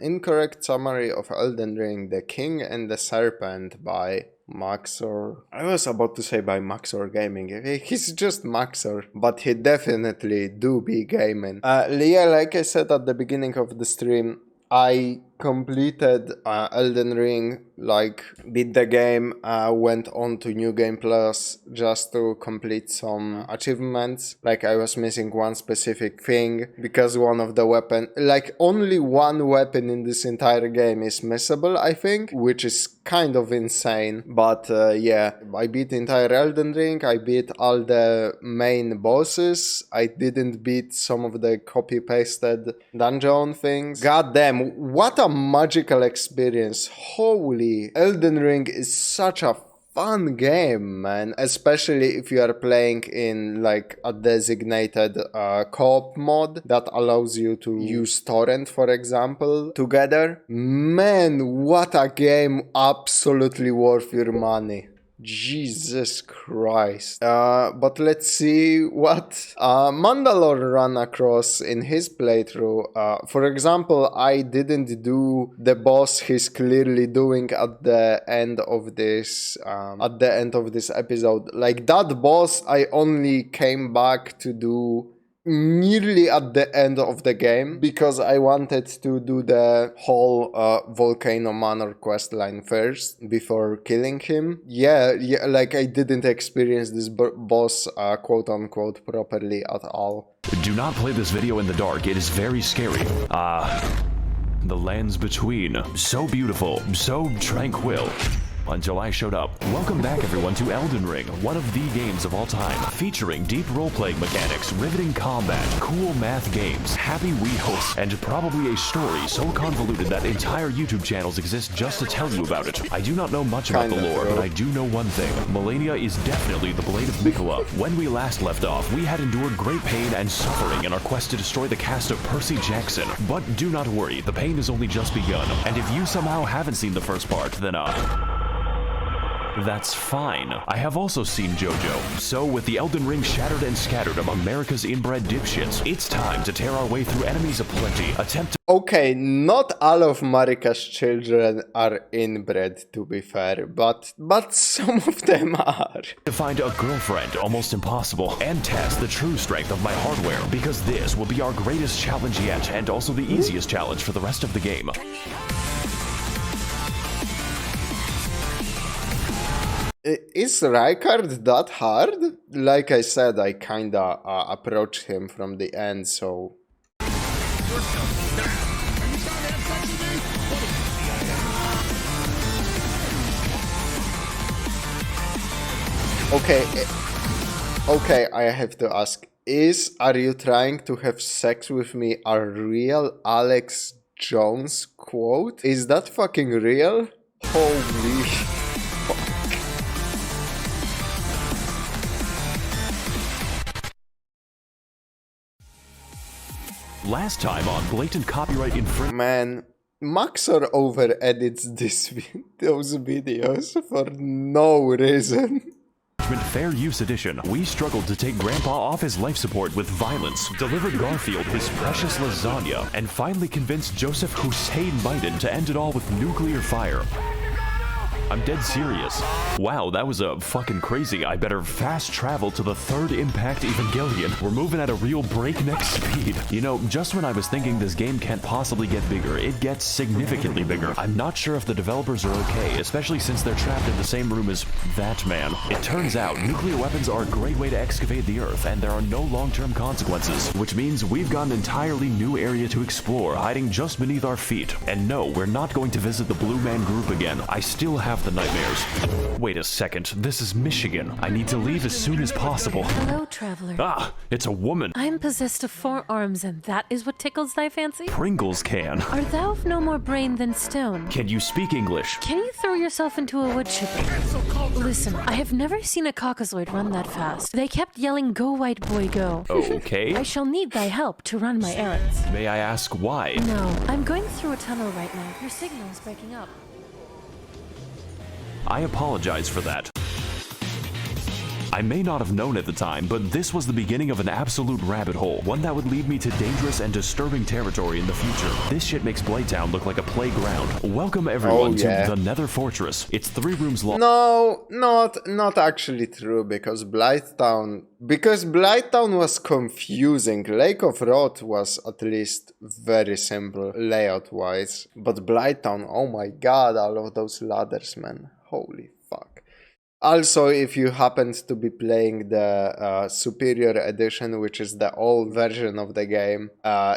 incorrect summary of Elden Ring, The King and the Serpent by Max0r. I was about to say by Max0r Gaming. He's just Max0r, but he definitely do be gaming. Yeah, like I said at the beginning of the stream, I completed Elden Ring, like beat the game, went on to New Game Plus just to complete some achievements. Like I was missing one specific thing because one of the like only one weapon in this entire game is missable, I think, which is kind of insane. But yeah, I beat the entire Elden Ring, I beat all the main bosses, I didn't beat some of the copy-pasted dungeon things. God damn, what a magical experience. Holy, Elden Ring is such a fun game, man, especially if you are playing in like a designated co-op mod that allows you to use torrent, for example, together. Man, what a game, absolutely worth your money. Jesus Christ. But let's see what Mandalore ran across in his playthrough. For example, I didn't do the boss he's clearly doing at the end of this episode. Like that boss, I only came back to do nearly at the end of the game because I wanted to do the whole Volcano Manor questline first before killing him. Yeah, like I didn't experience this boss quote-unquote properly at all. Do not play this video in the dark, it is very scary. The lands between, so beautiful, so tranquil. Until I showed up. Welcome back everyone to Elden Ring, one of the games of all time, featuring deep role-playing mechanics, riveting combat, cool math games, happy Wii hosts, and probably a story so convoluted that entire YouTube channels exist just to tell you about it. I do not know much about the lore, but I do know one thing. Malenia is definitely the Blade of Miquella. When we last left off, we had endured great pain and suffering in our quest to destroy the cast of Percy Jackson. But do not worry, the pain has only just begun, and if you somehow haven't seen the first part, then that's fine. I have also seen JoJo. So with the Elden Ring shattered and scattered among America's inbred dipshits, it's time to tear our way through enemies aplenty, attempt to— Okay, not all of Marika's children are inbred, to be fair, but some of them are. To find a girlfriend, almost impossible, and test the true strength of my hardware, because this will be our greatest challenge yet, and also the easiest challenge for the rest of the game. Is Rykard that hard? Like I said, I kinda approached him from the end, so... Okay, I have to ask, are you trying to have sex with me a real Alex Jones quote? Is that fucking real? Holy fuck. Last time on blatant copyright infringement. Man, Max0r over edits those videos for no reason. Fair Use Edition, we struggled to take Grandpa off his life support with violence, delivered Garfield his precious lasagna, and finally convinced Joseph Hussein Biden to end it all with nuclear fire. I'm dead serious. Wow, that was fucking crazy. I better fast travel to the third Impact Evangelion. We're moving at a real breakneck speed. You know, just when I was thinking this game can't possibly get bigger, it gets significantly bigger. I'm not sure if the developers are okay, especially since they're trapped in the same room as that man. It turns out, nuclear weapons are a great way to excavate the Earth, and there are no long-term consequences, which means we've got an entirely new area to explore, hiding just beneath our feet. And no, we're not going to visit the Blue Man Group again. I still have the nightmares. Wait a second, this is Michigan. I need to leave as soon as possible. Hello, traveler. Ah, it's a woman. I am possessed of 4 arms, and that is what tickles thy fancy? Pringles can. Art thou of no more brain than stone? Can you speak English? Can you throw yourself into a wood chipper? Listen, I have never seen a caucasoid run that fast. They kept yelling, "Go, white boy, go." Okay. I shall need thy help to run my errands. May I ask why? No, I'm going through a tunnel right now. Your signal is breaking up. I apologize for that. I may not have known at the time, but this was the beginning of an absolute rabbit hole, one that would lead me to dangerous and disturbing territory in the future. This shit makes Blighttown look like a playground. Welcome everyone to the Nether Fortress. It's 3 rooms long. No, not actually true, because Blighttown was confusing. Lake of Rot was at least very simple layout-wise, but Blighttown, oh my god, all of those ladders, man. Holy fuck. Also, if you happened to be playing the Superior Edition, which is the old version of the game,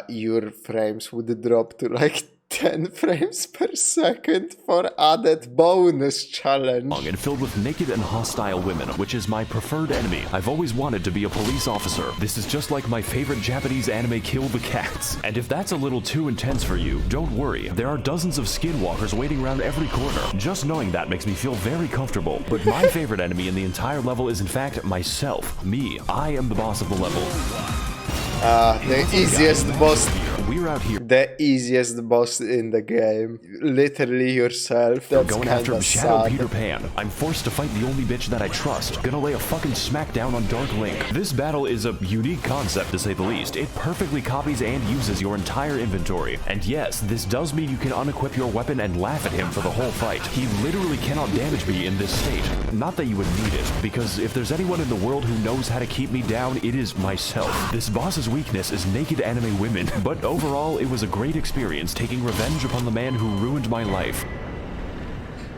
your frames would drop to like 10 frames per second for added bonus challenge. And filled with naked and hostile women, which is my preferred enemy. I've always wanted to be a police officer. This is just like my favorite Japanese anime, Kill the Cats. And if that's a little too intense for you, don't worry. There are dozens of skinwalkers waiting around every corner. Just knowing that makes me feel very comfortable. But my favorite enemy in the entire level is in fact myself. Me. I am the boss of the level. The easiest boss. We're out here. The easiest boss in the game. Literally yourself. That's going after Shadow sad. Peter Pan. I'm forced to fight the only bitch that I trust. Gonna lay a fucking smackdown on Dark Link. This battle is a unique concept to say the least. It perfectly copies and uses your entire inventory. And yes, this does mean you can unequip your weapon and laugh at him for the whole fight. He literally cannot damage me in this state. Not that you would need it, because if there's anyone in the world who knows how to keep me down, it is myself. This boss's weakness is naked anime women, but overall, it was a great experience taking revenge upon the man who ruined my life.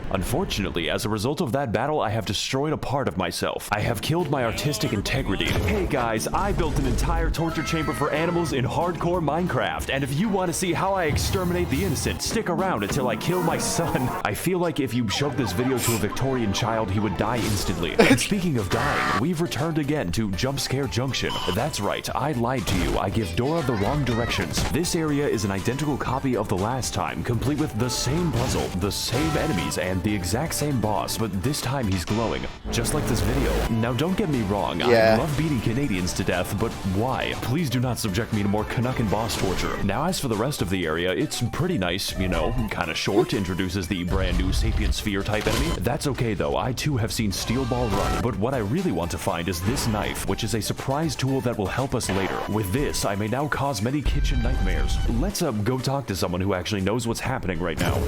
Unfortunately, as a result of that battle, I have destroyed a part of myself. I have killed my artistic integrity. Hey guys, I built an entire torture chamber for animals in hardcore Minecraft, and if you want to see how I exterminate the innocent, stick around until I kill my son. I feel like if you showed this video to a Victorian child, he would die instantly. And speaking of dying, we've returned again to Jump Scare Junction. That's right, I lied to you. I give Dora the wrong directions. This area is an identical copy of the last time, complete with the same puzzle, the same enemies, and the exact same boss, but this time he's glowing, just like this video. Now don't get me wrong, I love beating Canadians to death, but why? Please do not subject me to more Canuckin boss torture. Now as for the rest of the area, it's pretty nice, you know, kinda short, introduces the brand new Sapient Sphere type enemy. That's okay though, I too have seen Steel Ball run, but what I really want to find is this knife, which is a surprise tool that will help us later. With this, I may now cause many kitchen nightmares. Let's go talk to someone who actually knows what's happening right now.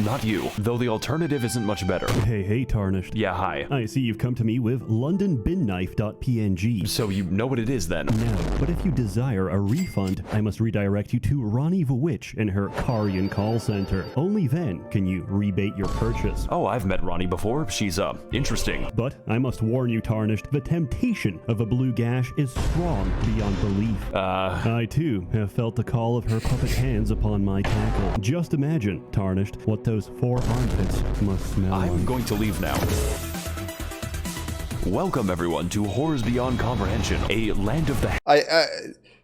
Not you, though the alternative isn't much better. Hey, Tarnished. Yeah, hi. I see you've come to me with LondonBinKnife.png. So you know what it is then? No, but if you desire a refund, I must redirect you to Ronnie the Witch in her Karian call center. Only then can you rebate your purchase. Oh, I've met Ronnie before. She's, interesting. But I must warn you, Tarnished, the temptation of a blue gash is strong beyond belief. I too have felt the call of her puppet hands upon my tackle. Just imagine, Tarnished, what those 4 armpits must smell like. I'm going to leave now. Welcome everyone to Horrors Beyond Comprehension, a land of the...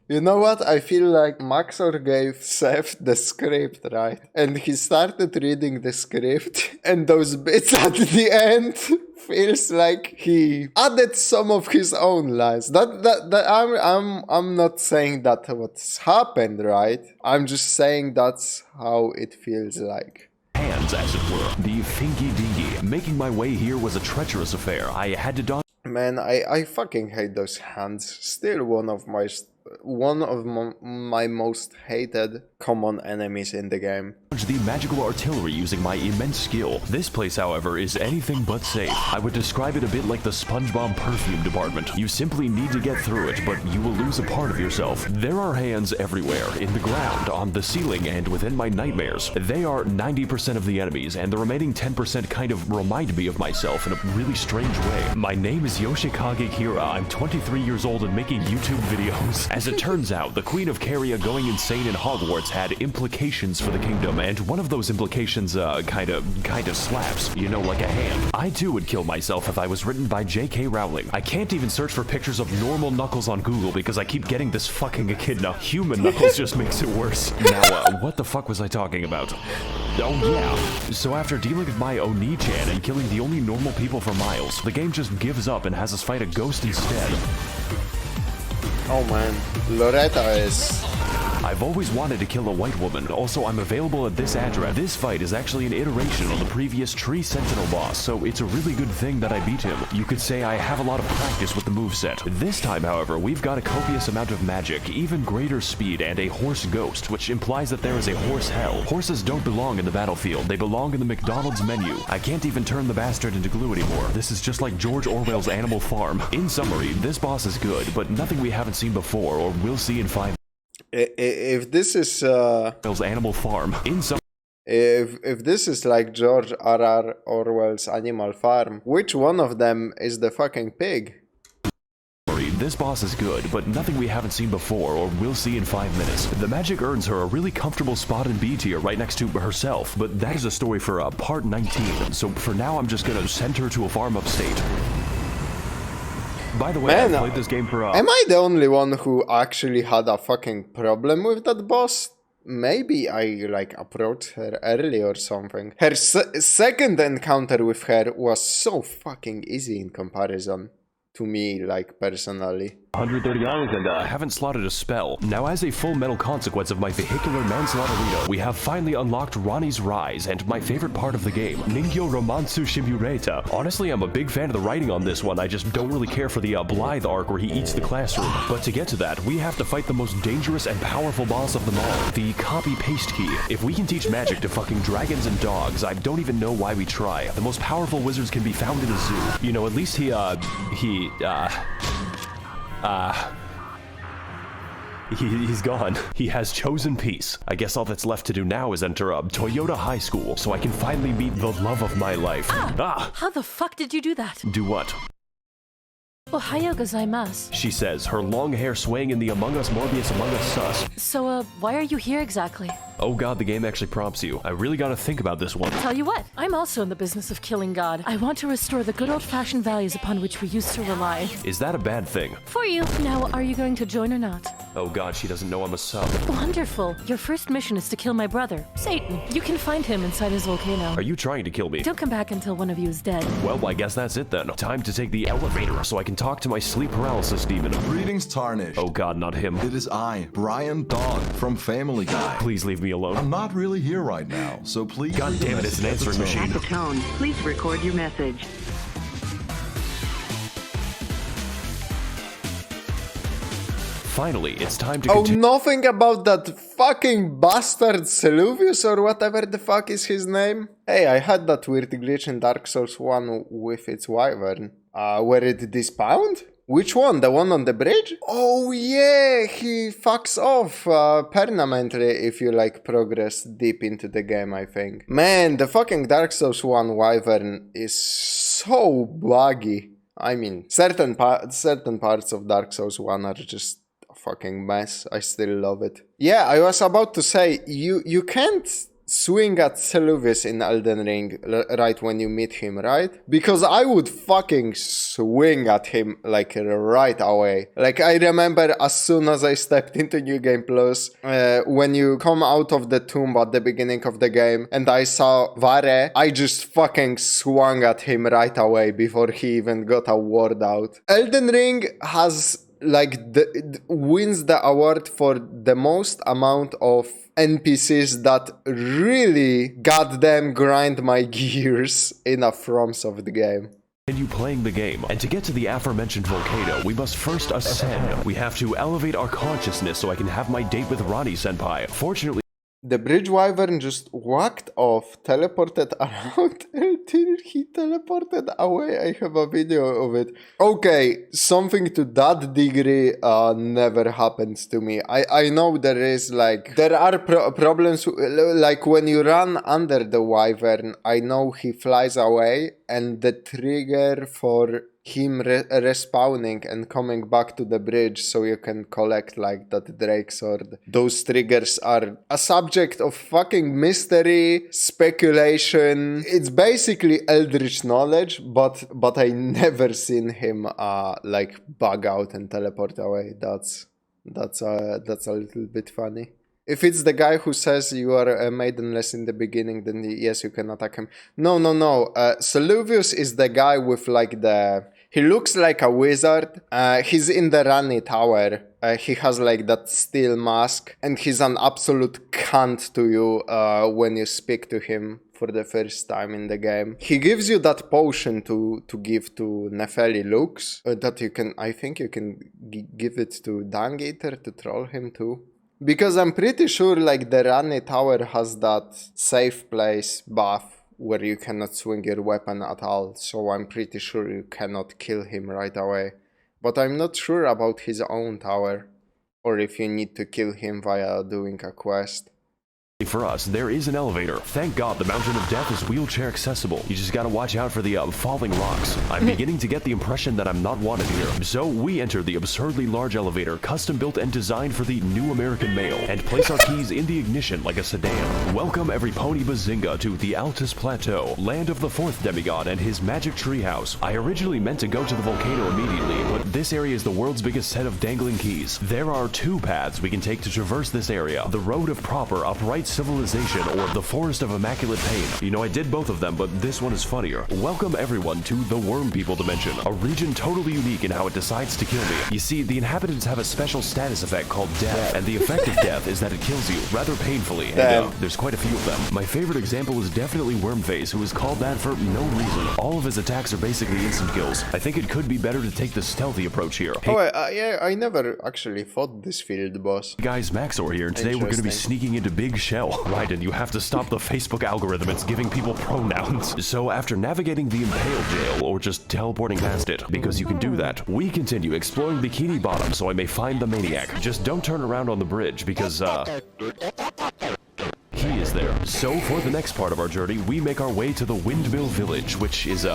You know what? I feel like Max0r gave Seth the script, right? And he started reading the script, and those bits at the end feels like he added some of his own lines. I'm not saying that what's happened, right? I'm just saying that's how it feels like. Hands, as it were. The Fingy Dingy. Making my way here was a treacherous affair. I had to dodge... Man, I fucking hate those hands. Still one of my most hated common enemies in the game. The magical artillery using my immense skill. This place, however, is anything but safe. I would describe it a bit like the SpongeBob perfume department. You simply need to get through it, but you will lose a part of yourself. There are hands everywhere, in the ground, on the ceiling, and within my nightmares. They are 90% of the enemies, and the remaining 10% kind of remind me of myself in a really strange way. My name is Yoshikage Kira. I'm 23 years old and making YouTube videos. As it turns out, the Queen of Caria going insane in Hogwarts had implications for the kingdom, and one of those implications, kinda slaps. You know, like a hand. I too would kill myself if I was written by J.K. Rowling. I can't even search for pictures of normal Knuckles on Google because I keep getting this fucking echidna. Human Knuckles just makes it worse. Now, what the fuck was I talking about? Oh yeah. So after dealing with my Oni-chan and killing the only normal people for miles, the game just gives up and has us fight a ghost instead. Oh man, Loretta is... I I've always wanted to kill a white woman. Also, I'm available at this address. This fight is actually an iteration on the previous Tree Sentinel boss, so it's a really good thing that I beat him. You could say I have a lot of practice with the moveset. This time, however, we've got a copious amount of magic, even greater speed, and a horse ghost, which implies that there is a horse hell. Horses don't belong in the battlefield. They belong in the McDonald's menu. I can't even turn the bastard into glue anymore. This is just like George Orwell's Animal Farm. In summary, this boss is good, but nothing we haven't seen before or will see in 5 If this is Animal Farm. if this is like George R.R. Orwell's Animal Farm, which one of them is the fucking pig? This boss is good, but nothing we haven't seen before or will see in 5 minutes. The magic earns her a really comfortable spot in B tier right next to herself, but that is a story for part 19. So for now, I'm just gonna send her to a farm upstate. By the way, I played this game for Am I the only one who actually had a fucking problem with that boss? Maybe I like approached her early or something. Her second encounter with her was so fucking easy in comparison to me, like, personally. $130 and haven't slotted a spell. Now, as a full metal consequence of my vehicular manslaughterito, we have finally unlocked Ronnie's Rise and my favorite part of the game, Ningyo Romansu Shimureta. Honestly, I'm a big fan of the writing on this one. I just don't really care for the Blythe arc where he eats the classroom. But to get to that, we have to fight the most dangerous and powerful boss of them all, the copy-paste key. If we can teach magic to fucking dragons and dogs, I don't even know why we try. The most powerful wizards can be found in a zoo. You know, at least he's gone. He has chosen peace. I guess all that's left to do now is enter Toyota High School so I can finally meet the love of my life. How the fuck did you do that? Do what? Ohayo gozaimasu. She says, her long hair swaying in the Among Us Morbius Among Us sus. So, why are you here exactly? Oh god, the game actually prompts you. I really gotta think about this one. Tell you what, I'm also in the business of killing God. I want to restore the good old-fashioned values upon which we used to rely. Is that a bad thing? For you. Now, are you going to join or not? Oh god, she doesn't know I'm a sub. Wonderful. Your first mission is to kill my brother, Satan. You can find him inside his volcano. Are you trying to kill me? Don't come back until one of you is dead. Well, I guess that's it then. Time to take the elevator so I can talk to my sleep paralysis demon. Greetings, Tarnished. Oh god, not him. It is I, Brian Dog, from Family Guy. Please leave me alone. I'm not really here right now, so please... God damn it, it's an answering machine. At the tone, please record your message. Finally, it's time to Oh, nothing about that fucking bastard Seluvius or whatever the fuck is his name? Hey, I had that weird glitch in Dark Souls 1 with its wyvern. Where it despawned? Which one? The one on the bridge? Oh yeah, he fucks off permanently if you like progress deep into the game, I think. Man, the fucking Dark Souls 1 wyvern is so buggy. I mean, certain parts of Dark Souls 1 are just a fucking mess. I still love it. Yeah, I was about to say, you can't swing at Seluvius in Elden Ring right when you meet him, right? Because I would fucking swing at him like right away. Like I remember as soon as I stepped into New Game Plus, when you come out of the tomb at the beginning of the game and I saw Vare, I just fucking swung at him right away before he even got a word out. Elden Ring has like wins the award for the most amount of NPCs that really goddamn grind my gears in a FromSoft game. Continue playing the game, and to get to the aforementioned volcano, we must first ascend. We have to elevate our consciousness so I can have my date with Ronnie Senpai. Fortunately, the bridge wyvern just walked off, teleported around until he teleported away. I have a video of it. Okay, something to that degree never happens to me. I know there are problems, like when you run under the wyvern, I know he flies away, and the trigger for him respawning and coming back to the bridge so you can collect like that Drake sword. Those triggers are a subject of fucking mystery, speculation. It's basically eldritch knowledge, but I never seen him like bug out and teleport away. That's a little bit funny. If it's the guy who says you are maidenless in the beginning, then yes, you can attack him. No. Seluvius is the guy with like He looks like a wizard. He's in the Rani Tower. He has like that steel mask, and he's an absolute cunt to you when you speak to him for the first time in the game. He gives you that potion to give to Nefeli Lux, that you can, I think you can give it to Dangater to troll him too. Because I'm pretty sure like the Rani Tower has that safe place buff where you cannot swing your weapon at all, so I'm pretty sure you cannot kill him right away. But I'm not sure about his own tower, or if you need to kill him via doing a quest. For us, there is an elevator. Thank God the Mountain of Death is wheelchair accessible. You just gotta watch out for the falling rocks. I'm beginning to get the impression that I'm not wanted here. So we enter the absurdly large elevator, custom built and designed for the new American male, and place our keys in the ignition like a sedan. Welcome every pony bazinga to the Altus Plateau, land of the fourth demigod and his magic treehouse. I originally meant to go to the volcano immediately, but this area is the world's biggest set of dangling keys. There are two paths we can take to traverse this area: the road of proper upright civilization or the forest of immaculate pain. You know, I did both of them, but this one is funnier. Welcome everyone to the Worm People Dimension, a region totally unique in how it decides to kill me. You see, the inhabitants have a special status effect called death, and the effect of death is that it kills you rather painfully, and there's quite a few of them. My favorite example is definitely Wormface, who is called that for no reason. All of his attacks are basically instant kills. I think it could be better to take the stealthy approach here. Hey, yeah, I never actually fought this field boss. Guys, Max0r here, and today we're going to be sneaking into Big Shell. Right, and you have to stop the Facebook algorithm. It's giving people pronouns. So after navigating the Impale Jail, or just teleporting past it, because you can do that, we continue exploring Bikini Bottom so I may find the maniac. Just don't turn around on the bridge, because, he is there. So for the next part of our journey, we make our way to the Windmill Village, which is,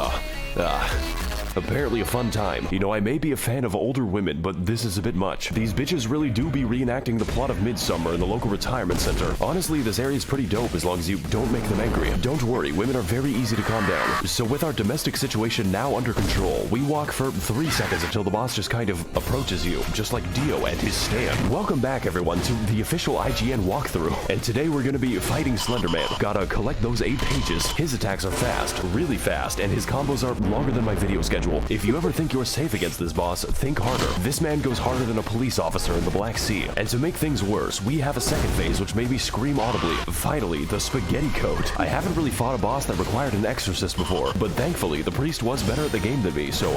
apparently a fun time. You know, I may be a fan of older women, but this is a bit much. These bitches really do be reenacting the plot of Midsummer in the local retirement center. Honestly, this area is pretty dope as long as you don't make them angry. Don't worry, women are very easy to calm down. So with our domestic situation now under control, we walk for 3 seconds until the boss just kind of approaches you, just like Dio and his stand. Welcome back, everyone, to the official IGN walkthrough. And today we're gonna be fighting Slenderman. Gotta collect those 8 pages. His attacks are fast, really fast, and his combos are longer than my video schedule. If you ever think you're safe against this boss, think harder. This man goes harder than a police officer in the Black Sea. And to make things worse, we have a second phase which made me scream audibly. Finally, the Spaghetti Code. I haven't really fought a boss that required an exorcist before, but thankfully the priest was better at the game than me, so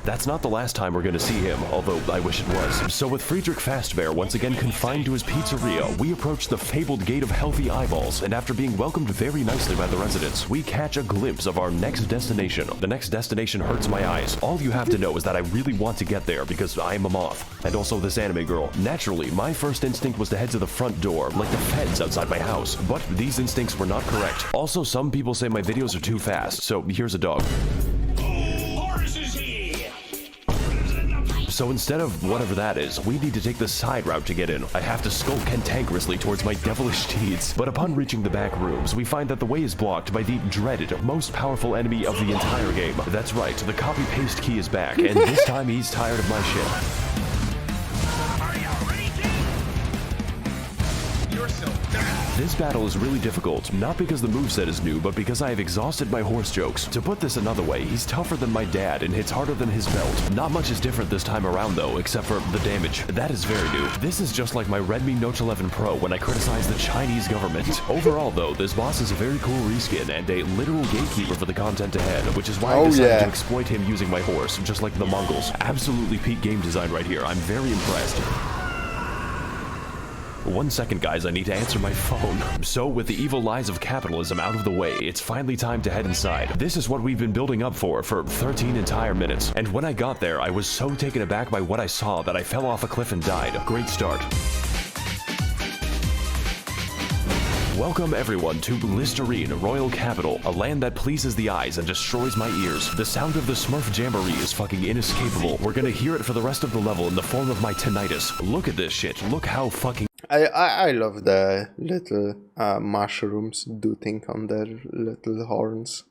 that's not the last time we're gonna see him, although I wish it was. So with Friedrich Fastbear once again confined to his pizzeria, we approach the fabled Gate of Healthy Eyeballs, and after being welcomed very nicely by the residents, we catch a glimpse of our next destination. The next destination hurts my eyes. All you have to know is that I really want to get there because I'm a moth. And also this anime girl. Naturally, my first instinct was to head to the front door, like the feds outside my house. But these instincts were not correct. Also, some people say my videos are too fast, so here's a dog. So instead of whatever that is, we need to take the side route to get in. I have to skulk cantankerously towards my devilish deeds. But upon reaching the back rooms, we find that the way is blocked by the dreaded, most powerful enemy of the entire game. That's right, the copy-paste key is back, and this time he's tired of my shit. This battle is really difficult, not because the moveset is new, but because I have exhausted my horse jokes. To put this another way, he's tougher than my dad and hits harder than his belt. Not much is different this time around though, except for the damage. That is very new. This is just like my Redmi Note 11 Pro when I criticized the Chinese government. Overall though, this boss is a very cool reskin and a literal gatekeeper for the content ahead, which is why I decided to exploit him using my horse, just like the Mongols. Absolutely peak game design right here. I'm very impressed. 1 second, guys, I need to answer my phone. So, with the evil lies of capitalism out of the way, it's finally time to head inside. This is what we've been building up for 13 entire minutes. And when I got there, I was so taken aback by what I saw that I fell off a cliff and died. Great start. Welcome everyone to Listerine, Royal Capital, a land that pleases the eyes and destroys my ears. The sound of the Smurf Jamboree is fucking inescapable. We're gonna hear it for the rest of the level in the form of my tinnitus. Look at this shit. Look how fucking... I love the little mushrooms dooting on their little horns.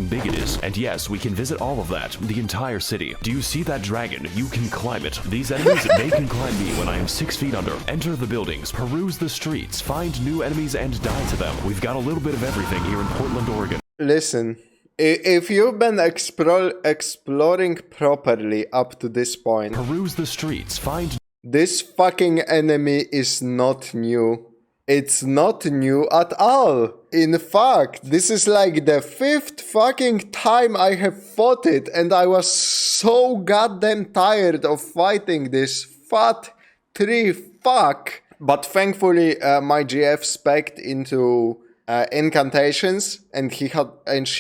Big it is. And yes, we can visit all of that, the entire city. Do you see that dragon? You can climb it. These enemies, they can climb me when I am 6 feet under. Enter the buildings, peruse the streets, find new enemies and die to them. We've got a little bit of everything here in Portland, Oregon. Listen, If you've been exploring properly up to this point, peruse the streets, find this fucking enemy is not new. It's not new at all. In fact, this is like the 5th fucking time I have fought it, and I was so goddamn tired of fighting this fat tree fuck. But thankfully, my GF spec'd into incantations, and she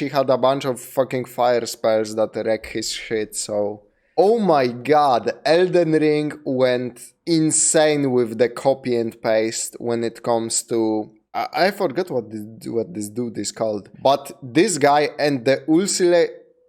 had a bunch of fucking fire spells that wreck his shit, so... Oh my god, Elden Ring went insane with the copy and paste when it comes to... I forgot what this dude is called. But this guy and the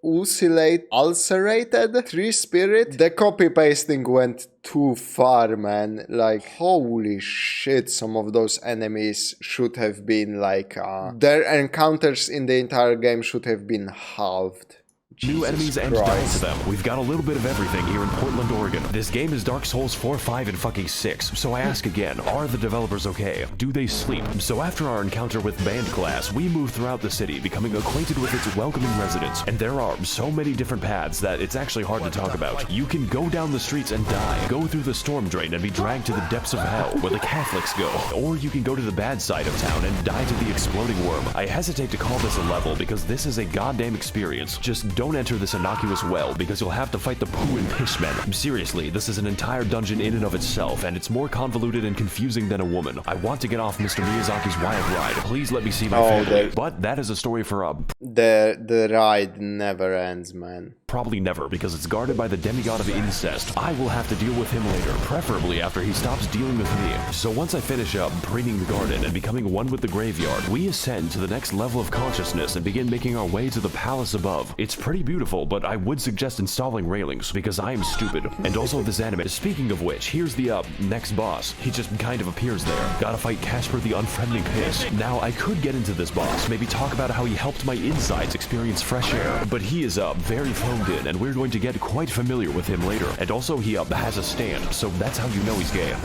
ulcerated tree spirit, the copy pasting went too far, man. Like, holy shit, some of those enemies should have been like... their encounters in the entire game should have been halved. new enemies and down to them. We've got a little bit of everything here in Portland, Oregon. This game is Dark Souls 4, 5, and fucking 6. So I ask again, are the developers okay? Do they sleep? So after our encounter with Band Class, we move throughout the city, becoming acquainted with its welcoming residents. And there are so many different paths that it's actually hard to talk about. You can go down the streets and die, go through the storm drain and be dragged to the depths of hell, where the Catholics go. Or you can go to the bad side of town and die to the exploding worm. I hesitate to call this a level because this is a goddamn experience. Just don't enter this innocuous well, because you'll have to fight the poo and piss men. Seriously, this is an entire dungeon in and of itself, and it's more convoluted and confusing than a woman. I want to get off Mr. Miyazaki's wild ride. Please let me see my family. But that is a story for the ride never ends, man. Probably never, because it's guarded by the demigod of incest. I will have to deal with him later, preferably after he stops dealing with me. So once I finish up preening the garden and becoming one with the graveyard, we ascend to the next level of consciousness and begin making our way to the palace above. It's pretty beautiful, but I would suggest installing railings, because I am stupid. And also this anime. Speaking of which, here's the next boss. He just kind of appears there. Gotta fight Casper the Unfriendly Piss. Now, I could get into this boss, maybe talk about how he helped my insides experience fresh air, but he is very phoned in, and we're going to get quite familiar with him later. And also, he has a stand, so that's how you know he's gay.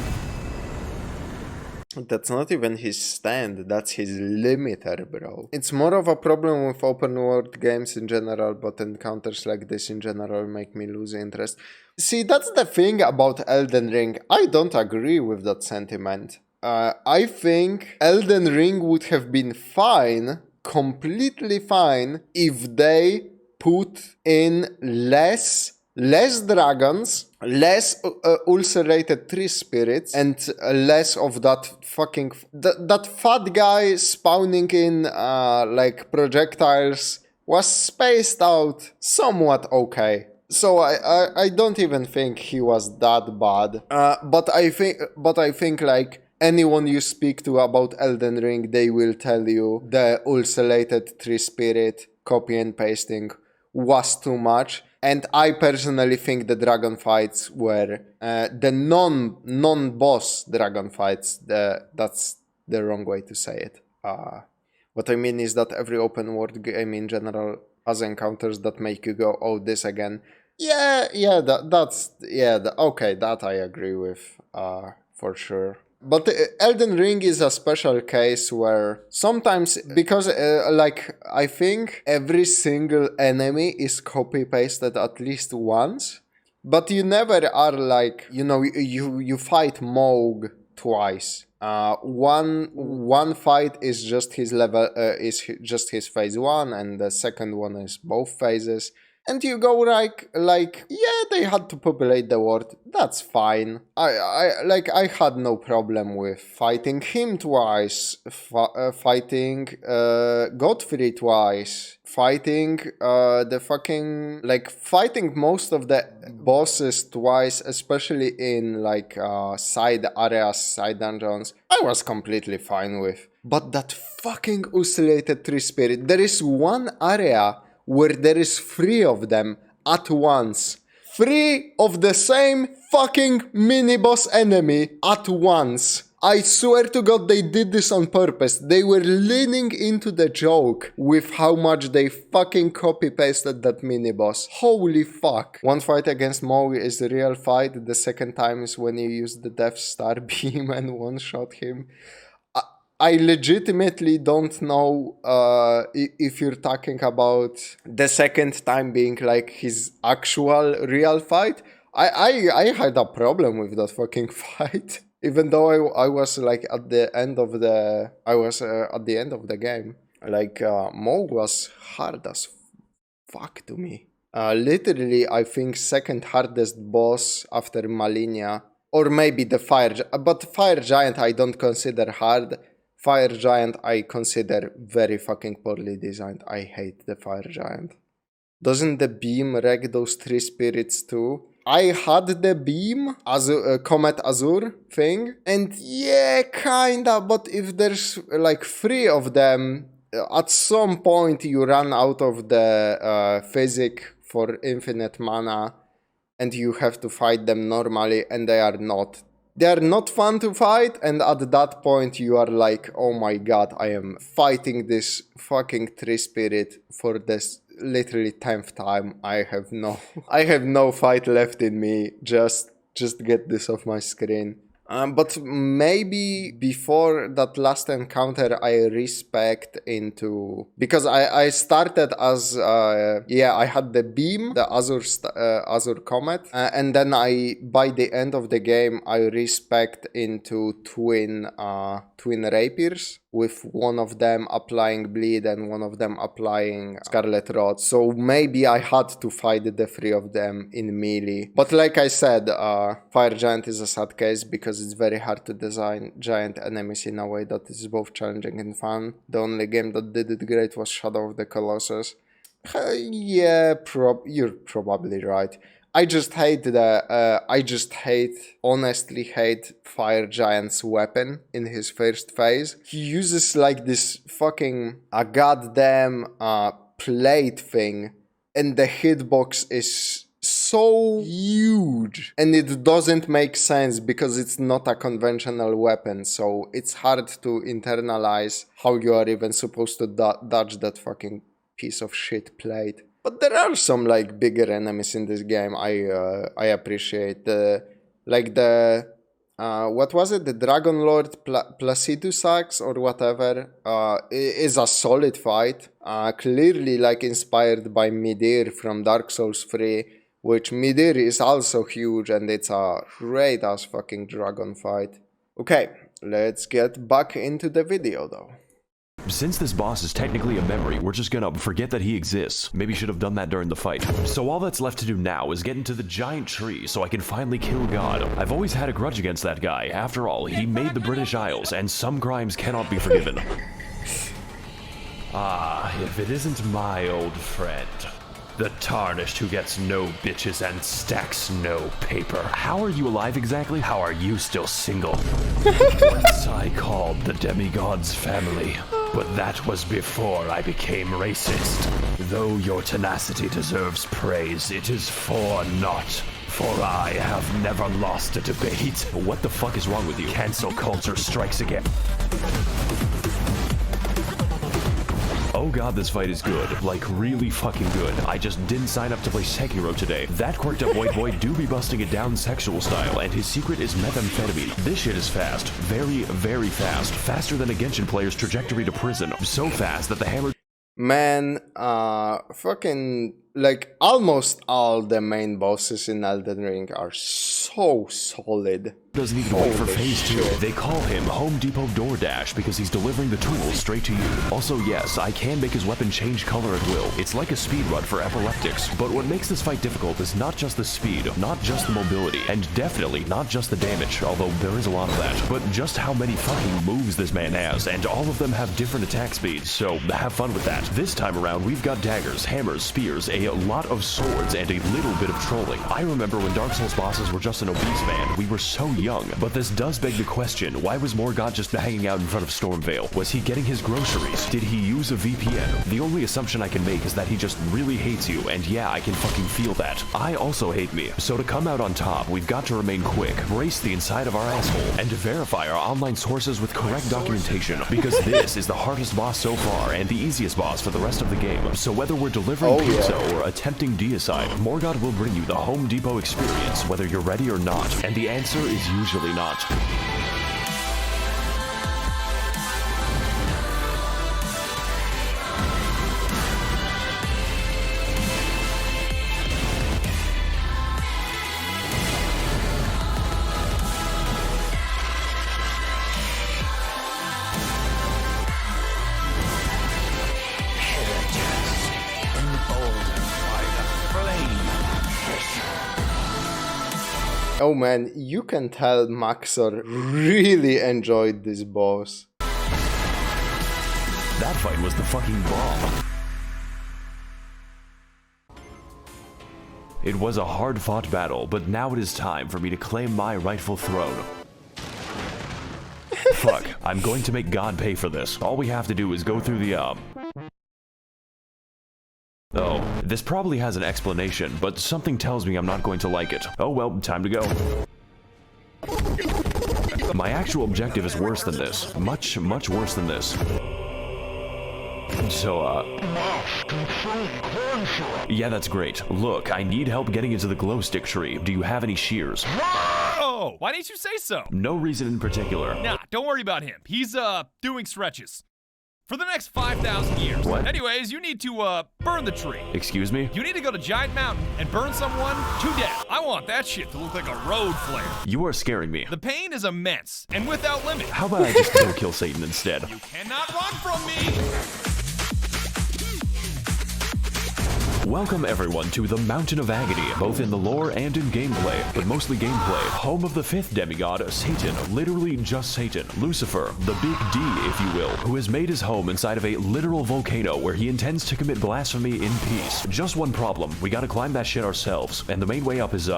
That's not even his stand, that's his limiter, bro. It's more of a problem with open world games in general, but encounters like this in general make me lose interest. See, that's the thing about Elden Ring. I don't agree with that sentiment. I think Elden Ring would have been fine, completely fine, if they put in less dragons, less ulcerated tree spirits, and less of that fucking... that fat guy spawning in like projectiles was spaced out somewhat okay. So I don't even think he was that bad. But I think like anyone you speak to about Elden Ring, they will tell you the ulcerated tree spirit copy and pasting was too much. And I personally think the dragon fights were the non-boss dragon fights. That's the wrong way to say it. What I mean is that every open world game in general has encounters that make you go, "Oh, this again." Okay, that I agree with for sure. But Elden Ring is a special case where sometimes, because like I think every single enemy is copy pasted at least once, but you never are like, you know, you fight Moog twice. One fight is just his level, just his phase 1, and the second one is both phases. And you go like, yeah, they had to populate the world. That's fine. I had no problem with fighting him twice, fighting Godfrey twice, fighting fighting most of the bosses twice, especially in like side areas, side dungeons. I was completely fine with. But that fucking oscillated tree spirit, there is one area where there is 3 of them at once. 3 of the same fucking mini-boss enemy at once. I swear to God they did this on purpose. They were leaning into the joke with how much they fucking copy-pasted that mini-boss. Holy fuck. One fight against Moog is a real fight. The second time is when you use the Death Star beam and one-shot him. I legitimately don't know if you're talking about the second time being like his actual real fight. I had a problem with that fucking fight. Even though I was like at the end of the game. Like Moog was hard as fuck to me. Literally, I think second hardest boss after Malinia, or maybe the Fire Giant. But Fire Giant I don't consider hard. Fire Giant I consider very fucking poorly designed. I hate the Fire Giant. Doesn't the beam wreck those three spirits too? I had the beam, Comet Azure thing, and yeah, kinda, but if there's like three of them, at some point you run out of the physic for infinite mana, and you have to fight them normally, and they are not fun to fight, and at that point you are like, oh my god, I am fighting this fucking tree spirit for this literally 10th time. I have no fight left in me. Just get this off my screen. But maybe before that last encounter I respec into, because I started as I had the beam, the Azure Comet, and then by the end of the game I respec into twin rapiers, with one of them applying bleed and one of them applying Scarlet Rot. So maybe I had to fight the three of them in melee. But like I said, Fire Giant is a sad case because it's very hard to design giant enemies in a way that is both challenging and fun. The only game that did it great was Shadow of the Colossus. Yeah, you're probably right. I honestly hate Fire Giant's weapon in his first phase. He uses like this fucking goddamn plate thing, and the hitbox is so huge, and it doesn't make sense because it's not a conventional weapon, so it's hard to internalize how you are even supposed to dodge that fucking piece of shit plate. But there are some like bigger enemies in this game I appreciate. What was it? The Dragon Lord Placidusax or whatever is a solid fight. Clearly like inspired by Midir from Dark Souls 3, which Midir is also huge, and it's a great ass fucking dragon fight. Okay, let's get back into the video though. Since this boss is technically a memory, we're just gonna forget that he exists. Maybe should have done that during the fight. So all that's left to do now is get into the giant tree so I can finally kill God. I've always had a grudge against that guy. After all, he made the British Isles, and some crimes cannot be forgiven. Ah, if it isn't my old friend. The Tarnished who gets no bitches and stacks no paper. How are you alive exactly? How are you still single? Once I called the demigods family, but that was before I became racist. Though your tenacity deserves praise, it is for naught. For I have never lost a debate. What the fuck is wrong with you? Cancel culture strikes again. Oh god, this fight is good. Like, really fucking good. I just didn't sign up to play Sekiro today. That quirked up white boy do be busting it down sexual style, and his secret is methamphetamine. This shit is fast. Very, very fast. Faster than a Genshin player's trajectory to prison. So fast that the hammer... Man, fucking... like, almost all the main bosses in Elden Ring are so solid. Doesn't even wait for phase 2. They call him Home Depot DoorDash because he's delivering the tools straight to you. Also, yes, I can make his weapon change color at will. It's like a speed run for epileptics. But what makes this fight difficult is not just the speed, not just the mobility, and definitely not just the damage, although there is a lot of that, but just how many fucking moves this man has, and all of them have different attack speeds, so have fun with that. This time around, we've got daggers, hammers, spears, a lot of swords, and a little bit of trolling. I remember when Dark Souls bosses were just an obese man. We were so young, but this does beg the question, why was Morgott just hanging out in front of Stormvale? Was he getting his groceries? Did he use a VPN? The only assumption I can make is that he just really hates you, and yeah, I can fucking feel that. I also hate me, so to come out on top, we've got to remain quick, brace the inside of our asshole, and to verify our online sources with correct documentation, because this is the hardest boss so far, and the easiest boss for the rest of the game. So whether we're delivering pizza or attempting deicide, Morgott will bring you the Home Depot experience, whether you're ready or not, and the answer is usually not. Oh man, you can tell Max0r really enjoyed this boss. That fight was the fucking bomb. It was a hard-fought battle, but now it is time for me to claim my rightful throne. Fuck, I'm going to make God pay for this. All we have to do is go through the, Oh, this probably has an explanation, but something tells me I'm not going to like it. Oh well, time to go. My actual objective is worse than this. Much, much worse than this. So, yeah, that's great. Look, I need help getting into the glow stick tree. Do you have any shears? Oh, why didn't you say so? No reason in particular. Nah, don't worry about him. He's, doing stretches. For the next 5,000 years. What? Anyways, you need to, burn the tree. Excuse me? You need to go to Giant Mountain and burn someone to death. I want that shit to look like a road flare. You are scaring me. The pain is immense and without limit. How about I just go kill Satan instead? You cannot run from me! Welcome everyone to the Mountain of Agony, both in the lore and in gameplay, but mostly gameplay. Home of the fifth demigod, Satan, literally just Satan, Lucifer, the big D, if you will, who has made his home inside of a literal volcano where he intends to commit blasphemy in peace. Just one problem, we gotta climb that shit ourselves, and the main way up is,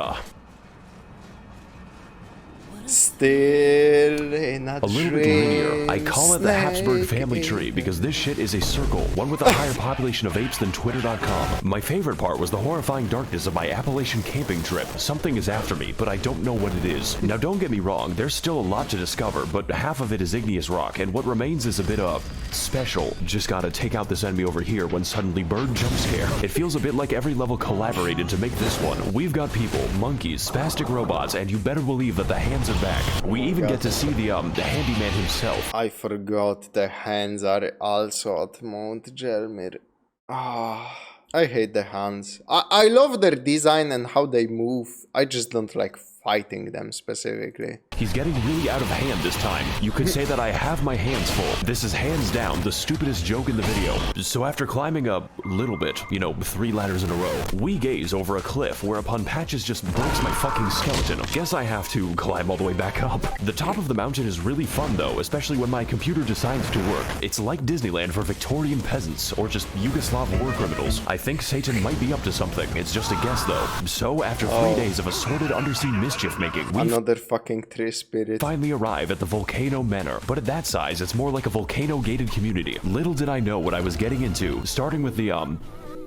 Still in a little bit linear. I call it the Habsburg family tree because this shit is a circle, one with a higher population of apes than Twitter.com. My favorite part was the horrifying darkness of my Appalachian camping trip. Something is after me, but I don't know what it is. Now don't get me wrong, there's still a lot to discover, but half of it is igneous rock, and what remains is a bit of special. Just gotta take out this enemy over here when suddenly bird jump scare. It feels a bit like every level collaborated to make this one. We've got people, monkeys, spastic robots, and you better believe that the hands are back. We even get to see the handyman himself. I forgot the hands are also at Mount Gelmir. Ah, I hate the hands. I love their design and how they move. I just don't like fighting them specifically. He's getting really out of hand this time. You could say that I have my hands full. This is hands down the stupidest joke in the video. So after climbing a little bit, 3 ladders in a row, we gaze over a cliff whereupon Patches just breaks my fucking skeleton. Guess I have to climb all the way back up. The top of the mountain is really fun though, especially when my computer decides to work. It's like Disneyland for Victorian peasants or just Yugoslav war criminals. I think Satan might be up to something. It's just a guess though. So after 3 days of assorted undersea mischief making, we another fucking tree spirit. Finally arrive at the Volcano Manor, but at that size it's more like a volcano gated community. Little did I know what I was getting into, starting with the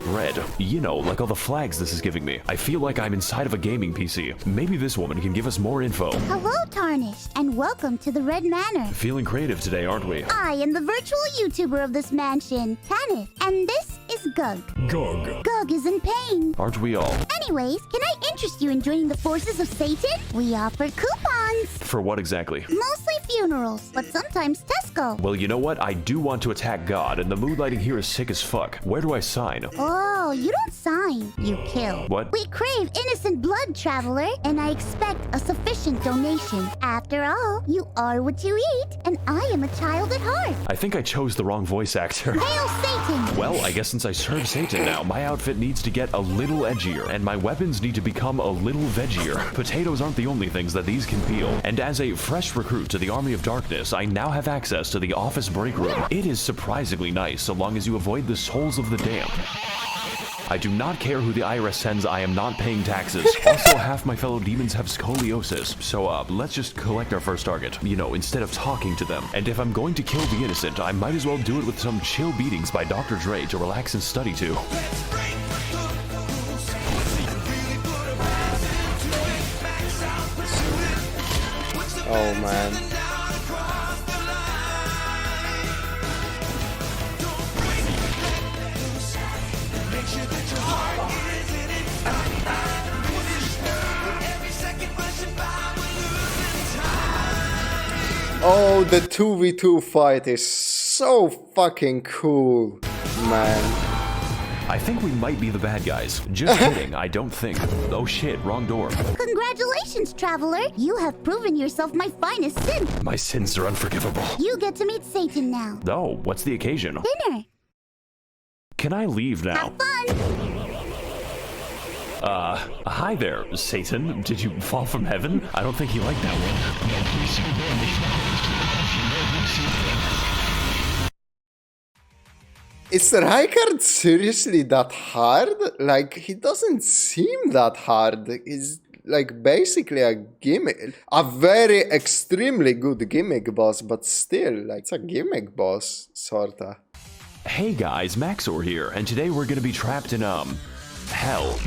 red. Like all the flags this is giving me. I feel like I'm inside of a gaming PC. Maybe this woman can give us more info. Hello, Tarnished, and welcome to the Red Manor. Feeling creative today, aren't we? I am the virtual YouTuber of this mansion, Tanith, and this is Gug. Gug is in pain. Aren't we all? Anyways, can I interest you in joining the forces of Satan? We offer coupons. For what exactly? Mostly funerals, but sometimes Tesco. Well, you know what? I do want to attack God, and the mood lighting here is sick as fuck. Where do I sign? Oh, you don't sign, you kill. What? We crave innocent blood, traveler, and I expect a sufficient donation. After all, you are what you eat, and I am a child at heart. I think I chose the wrong voice actor. Hail Satan! Well, I guess since I serve Satan now, my outfit needs to get a little edgier, and my weapons need to become a little veggier. Potatoes aren't the only things that these can peel, and as a fresh recruit to the Army of Darkness, I now have access to the office break room. It is surprisingly nice so long as you avoid the souls of the damned. I do not care who the IRS sends, I am not paying taxes. Also, half my fellow demons have scoliosis, so let's just collect our first target, instead of talking to them. And if I'm going to kill the innocent, I might as well do it with some chill beatings by Dr. Dre to relax and study to. Oh man. Oh, the 2v2 fight is so fucking cool, man. I think we might be the bad guys. Just kidding, I don't think. Oh shit, wrong door. Congratulations, traveler. You have proven yourself my finest sin. My sins are unforgivable. You get to meet Satan now. Oh, what's the occasion? Dinner. Can I leave now? Have fun. Hi there, Satan. Did you fall from heaven? I don't think he liked that one. Is Rykard seriously that hard? Like, he doesn't seem that hard. He's like basically a gimmick. A very extremely good gimmick boss, but still, like, it's a gimmick boss, sorta. Hey guys, Max0r here, and today we're gonna be trapped in, hell.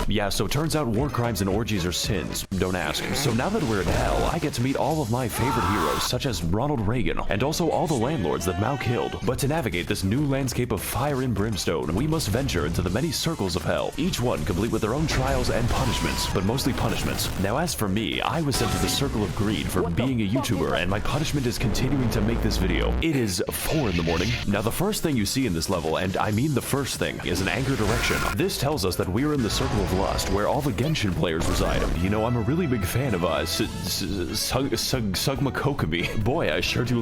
Yeah, so turns out war crimes and orgies are sins. Don't ask. So now that we're in hell, I get to meet all of my favorite heroes, such as Ronald Reagan, and also all the landlords that Mao killed. But to navigate this new landscape of fire and brimstone, we must venture into the many circles of hell, each one complete with their own trials and punishments, but mostly punishments. Now as for me, I was sent to the circle of greed for being a YouTuber, and my punishment is continuing to make this video. It is 4 in the morning. Now the first thing you see in this level, and I mean the first thing, is an anchor direction. This tells us that we're in the circle of lust, where all the Genshin players reside. You know, I'm a really big fan of Sugma Kokomi. Boy, I sure do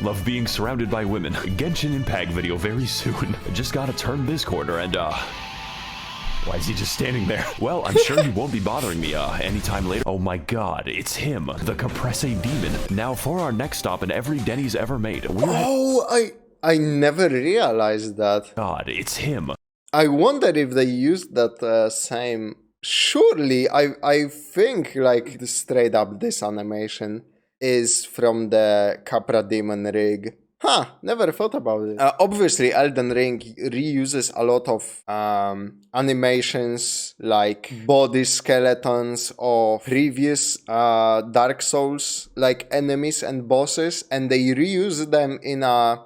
love being surrounded by women. Genshin Impact video very soon. Just gotta turn this corner and why is he just standing there? Well, I'm sure he won't be bothering me anytime later. Oh my god, it's him, the Caprese Demon. Now for our next stop in every Denny's ever made. I never realized that. God, it's him. I wonder if they used that same... Surely, I think, like, straight up this animation is from the Capra Demon rig. Huh, never thought about it. Obviously, Elden Ring reuses a lot of animations, like body skeletons of previous Dark Souls, like enemies and bosses, and they reuse them in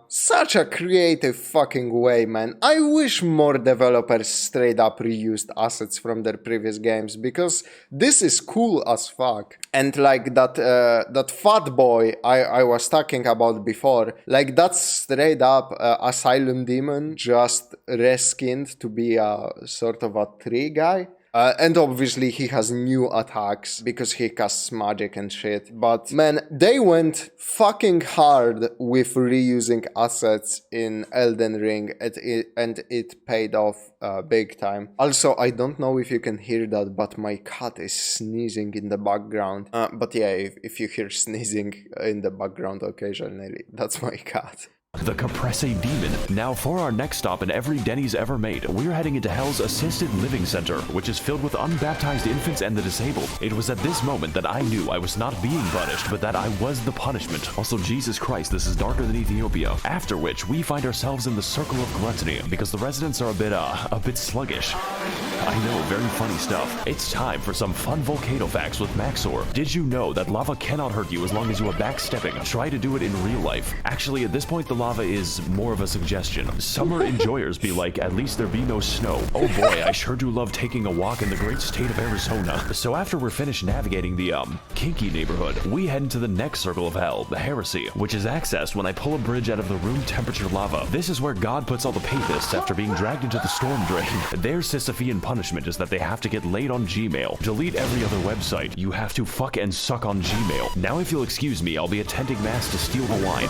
such a creative fucking way, man. I wish more developers straight up reused assets from their previous games, because this is cool as fuck. And like that fat boy I was talking about before, like that's straight up Asylum Demon, just reskinned to be a sort of a tree guy. And obviously he has new attacks because he casts magic and shit. But man, they went fucking hard with reusing assets in Elden Ring, and it paid off big time. Also, I don't know if you can hear that, but my cat is sneezing in the background. But yeah, if you hear sneezing in the background occasionally, that's my cat. The Caprese Demon. Now for our next stop in every Denny's ever made, we're heading into Hell's Assisted Living Center, which is filled with unbaptized infants and the disabled. It was at this moment that I knew I was not being punished, but that I was the punishment. Also, Jesus Christ, this is darker than Ethiopia. After which, we find ourselves in the circle of gluttony, because the residents are a bit sluggish. I know, very funny stuff. It's time for some fun volcano facts with Max0r. Did you know that lava cannot hurt you as long as you are backstepping? Try to do it in real life. Actually, at this point, the lava is more of a suggestion. Summer enjoyers be like, at least there be no snow. Oh boy, I sure do love taking a walk in the great state of Arizona. So after we're finished navigating the, kinky neighborhood, we head into the next circle of hell, the heresy, which is accessed when I pull a bridge out of the room temperature lava. This is where God puts all the papists after being dragged into the storm drain. Their Sisyphean punishment is that they have to get laid on Gmail. Delete every other website. You have to fuck and suck on Gmail. Now if you'll excuse me, I'll be attending mass to steal the wine.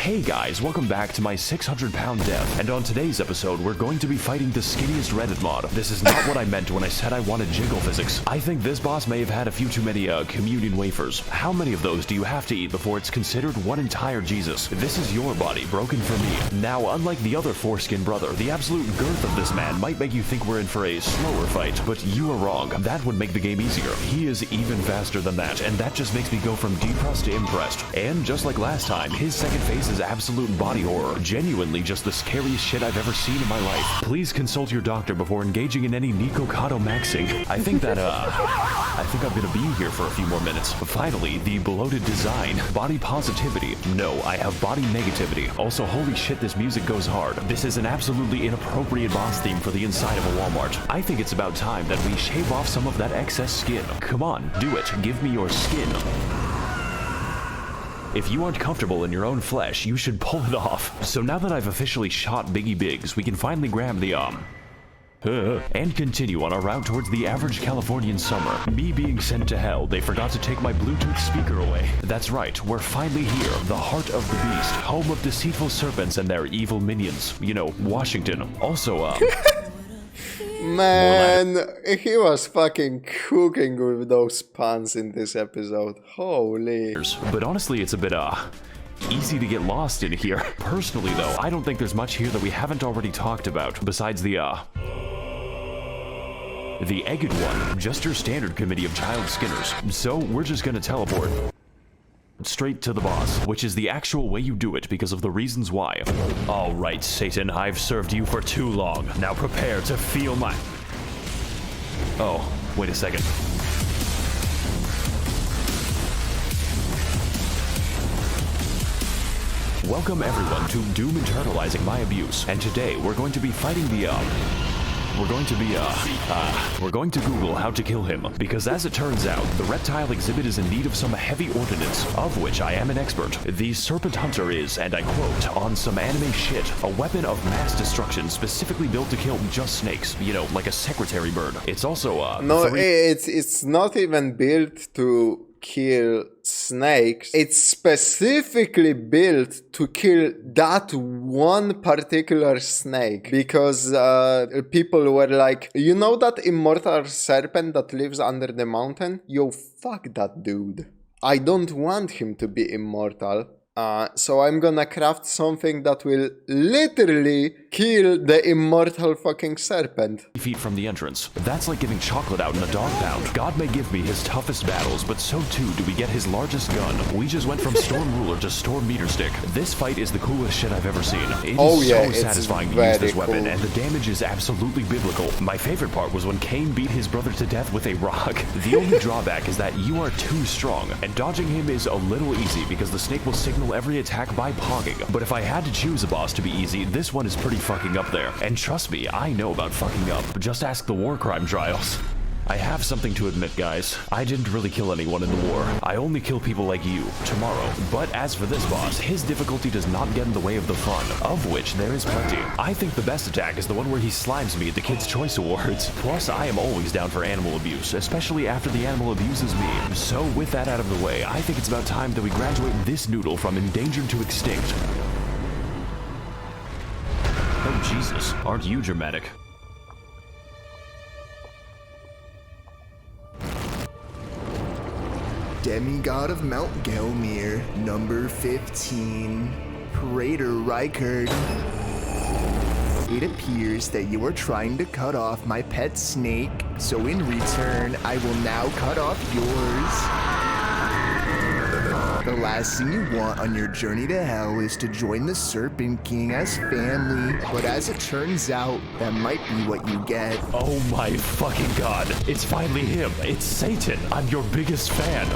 Hey guys, welcome back to my 600-pound death, and on today's episode, we're going to be fighting the skinniest Reddit mod. This is not what I meant when I said I wanted jiggle physics. I think this boss may have had a few too many, communion wafers. How many of those do you have to eat before it's considered one entire Jesus? This is your body, broken for me. Now, unlike the other foreskin brother, the absolute girth of this man might make you think we're in for a slower fight, but you are wrong. That would make the game easier. He is even faster than that, and that just makes me go from depressed to impressed. And just like last time, his second phase is absolute body horror. Genuinely just the scariest shit I've ever seen in my life. Please consult your doctor before engaging in any Nikocado maxing. I think I'm gonna be here for a few more minutes. Finally, the bloated design. Body positivity. No, I have body negativity. Also, holy shit, this music goes hard. This is an absolutely inappropriate boss theme for the inside of a Walmart. I think it's about time that we shave off some of that excess skin. Come on, do it. Give me your skin. If you aren't comfortable in your own flesh, you should pull it off. So now that I've officially shot Biggie Biggs, we can finally grab the, and continue on our route towards the average Californian summer. Me being sent to hell, they forgot to take my Bluetooth speaker away. That's right, we're finally here, the heart of the beast, home of deceitful serpents and their evil minions. You know, Washington. Also, Man, he was fucking cooking with those puns in this episode. Holy. But honestly, it's a bit, easy to get lost in here. Personally, though, I don't think there's much here that we haven't already talked about, besides the Egged one, just your standard committee of child skinners. So, we're just gonna teleport straight to the boss, which is the actual way you do it because of the reasons why. Alright, Satan, I've served you for too long. Now prepare to feel my... Oh, wait a second. Welcome everyone to Doom Internalizing My Abuse, and today we're going to be fighting the, we're going to Google how to kill him, because as it turns out, the reptile exhibit is in need of some heavy ordnance, of which I am an expert. The Serpent Hunter is, and I quote, on some anime shit, a weapon of mass destruction specifically built to kill just snakes, you know, like a secretary bird. It's also, No, it's not even built to kill snakes. It's specifically built to kill that one particular snake, because people were like, you know that immortal serpent that lives under the mountain? Yo, fuck that dude. I don't want him to be immortal. So I'm gonna craft something that will literally kill the immortal fucking serpent. Feet from the entrance. That's like giving chocolate out in a dog pound. God may give me his toughest battles, but so too do we get his largest gun. We just went from Storm Ruler to Storm Meter Stick. This fight is the coolest shit I've ever seen. It is so satisfying to use this weapon, and the damage is absolutely biblical. My favorite part was when Cain beat his brother to death with a rock. The only drawback is that you are too strong, and dodging him is a little easy because the snake will signal every attack by pogging. But if I had to choose a boss to be easy, this one is pretty fucking up there. And trust me, I know about fucking up. Just ask the war crime trials. I have something to admit, guys. I didn't really kill anyone in the war. I only kill people like you, tomorrow. But as for this boss, his difficulty does not get in the way of the fun, of which there is plenty. I think the best attack is the one where he slimes me at the Kids' Choice Awards. Plus, I am always down for animal abuse, especially after the animal abuses me. So with that out of the way, I think it's about time that we graduate this noodle from endangered to extinct. Oh Jesus, aren't you dramatic? Demigod of Mount Gelmir, number 15, Praetor Rykard. It appears that you are trying to cut off my pet snake, so in return, I will now cut off yours. The last thing you want on your journey to hell is to join the Serpent King as family, but as it turns out, that might be what you get. Oh my fucking god, it's finally him, it's Satan, I'm your biggest fan.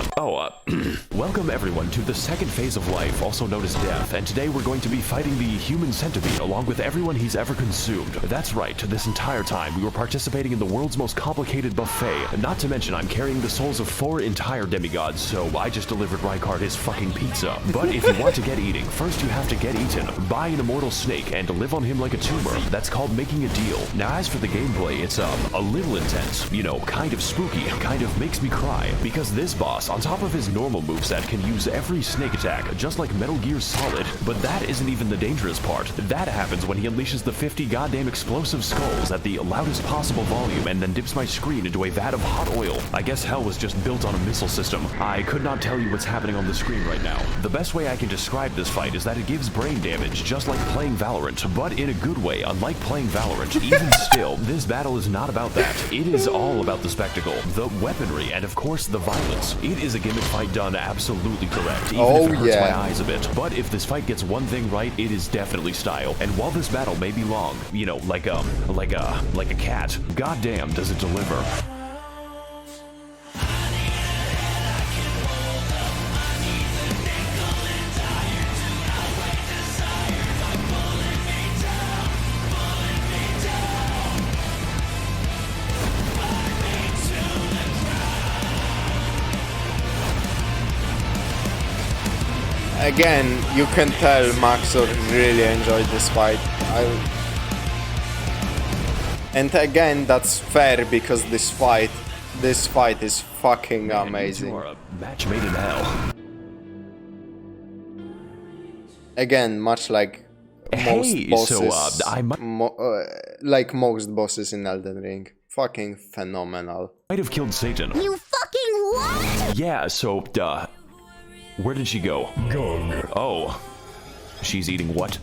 Welcome everyone to the second phase of life, also known as death, and today we're going to be fighting the human centipede along with everyone he's ever consumed. That's right, this entire time we were participating in the world's most complicated buffet, not to mention I'm carrying the souls of 4 entire demigods, so I just delivered Rykard his fucking pizza. But if you want to get eating, first you have to get eaten. Buy an immortal snake and live on him like a tumor. That's called making a deal. Now as for the gameplay, it's a little intense, you know, kind of spooky, kind of makes me cry, because this boss, on top of his normal moveset, can use every snake attack, just like Metal Gear Solid. But that isn't even the dangerous part. That happens when he unleashes the 50 goddamn explosive skulls at the loudest possible volume and then dips my screen into a vat of hot oil. I guess hell was just built on a missile system. I could not tell you what's happening on the screen right now. The best way I can describe this fight is that it gives brain damage, just like playing Valorant, but in a good way, unlike playing Valorant. Even still, this battle is not about that. It is all about the spectacle, the weaponry, and of course the violence. It is a gimmick fight done absolutely correct, even if it hurts my eyes a bit. But if this fight gets one thing right, it is definitely style. And while this battle may be long, you know, like a cat, goddamn does it deliver. Again, you can tell Max0r really enjoyed this fight. And again, that's fair because this fight is fucking amazing. You are a match made in hell. Again, much like most Hey, bosses, so, I might like most bosses in Elden Ring. Fucking phenomenal. have killed Satan. You fucking what? Yeah, so, where did she go? Oh. She's eating what?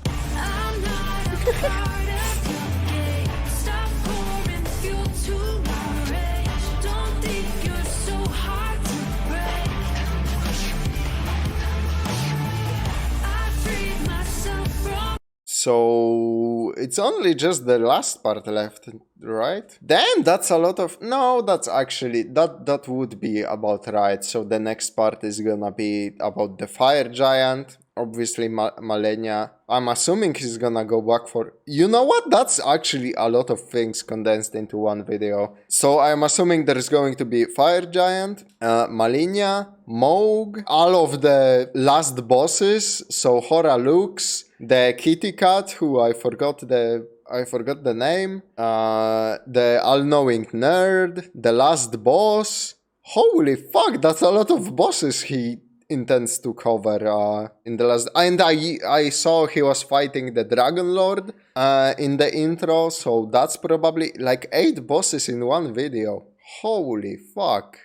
So it's only just the last part left, right? Damn, that's a lot of... No, that's actually... That would be about right. So the next part is gonna be about the fire giant. Obviously, Malenia. I'm assuming he's gonna go back for... You know what? That's actually a lot of things condensed into one video. So I'm assuming there's going to be Fire Giant, Malenia, Moog, all of the last bosses. So Hora Lux, the kitty cat, who I forgot the name, the all-knowing nerd, the last boss. Holy fuck, that's a lot of bosses he intends to cover in the last... And I saw he was fighting the Dragon Lord in the intro, so that's probably like 8 bosses in one video. Holy fuck.